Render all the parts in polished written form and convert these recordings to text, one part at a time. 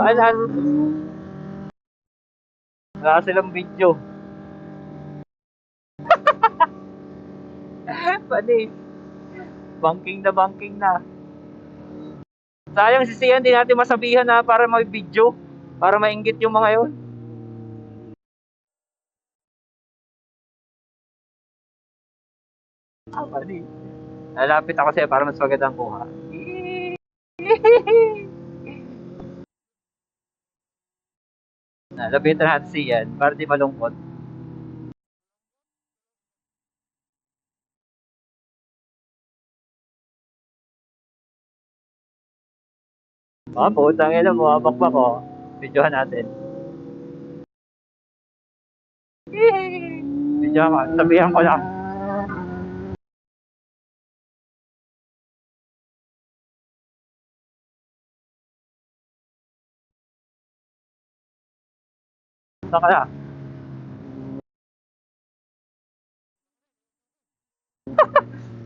Wala. Wala silang video. Pati. Banking na. Sayang si Sian, di natin masabihan na para may video. Para mainggit yung mga yun. Pati. Lalapit ako sa'yo para mas magandang kuha. Lapitan natin si Ian para di malungkot. Putang ina mo, bakbak ko. Videohan natin. Videohan ko, sabihan ko lang. Saka na.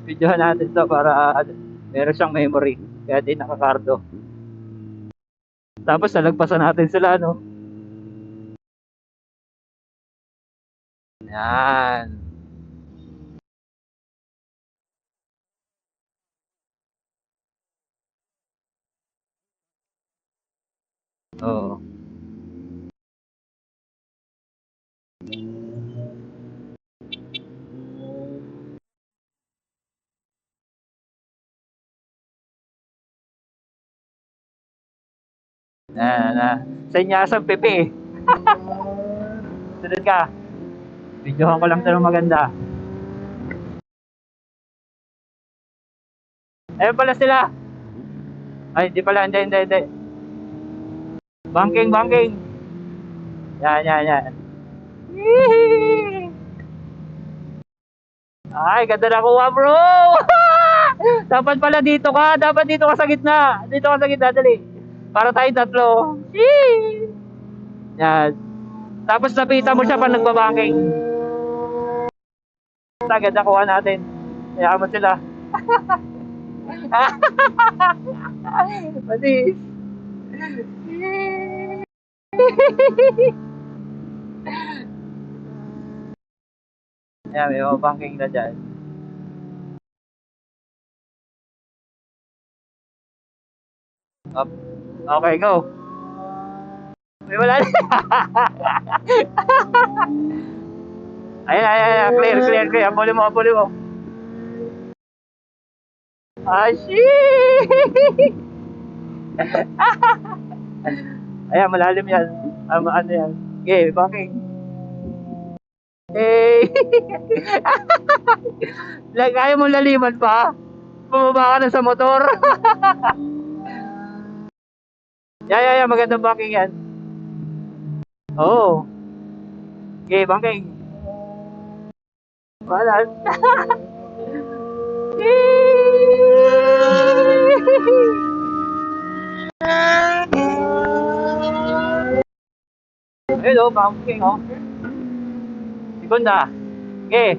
Videohan natin to para meron siyang memory. Kaya di nakakardo. Tapos nalagpasan natin sila, no? Yan. Oo. Na. Senyasang pepe. Sunod ka. Videohan ko lang ito ng maganda. Ayun pala sila. Ay, hindi pala. Hindi. Banking. Yan. Ay, ganda na kuha, bro. Dapat pala dito ka. Dapat dito ka sa gitna. Dali. Para tayong tatlo. Yan. Tapos napitan mo siya pa nagbabanking. Agad na kuha natin. Kaya mo sila. Pati. Ayan, may mga banking na dyan. Up. Okay, go. May wala na. Ayan. Clear. Abuli mo. Shit! Ayan, malalim yan. Ano yan? Okay, banking. Hey! Kaya mo laliman pa? Bumaba ka na sa motor. Yeah, magandang banking yan. Oo. Okay, banking. Wala. Hello, banking, oh. Segunda. Okay.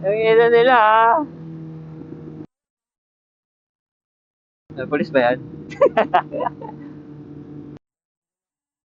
Ang ina nila, ah. Polis ba yan?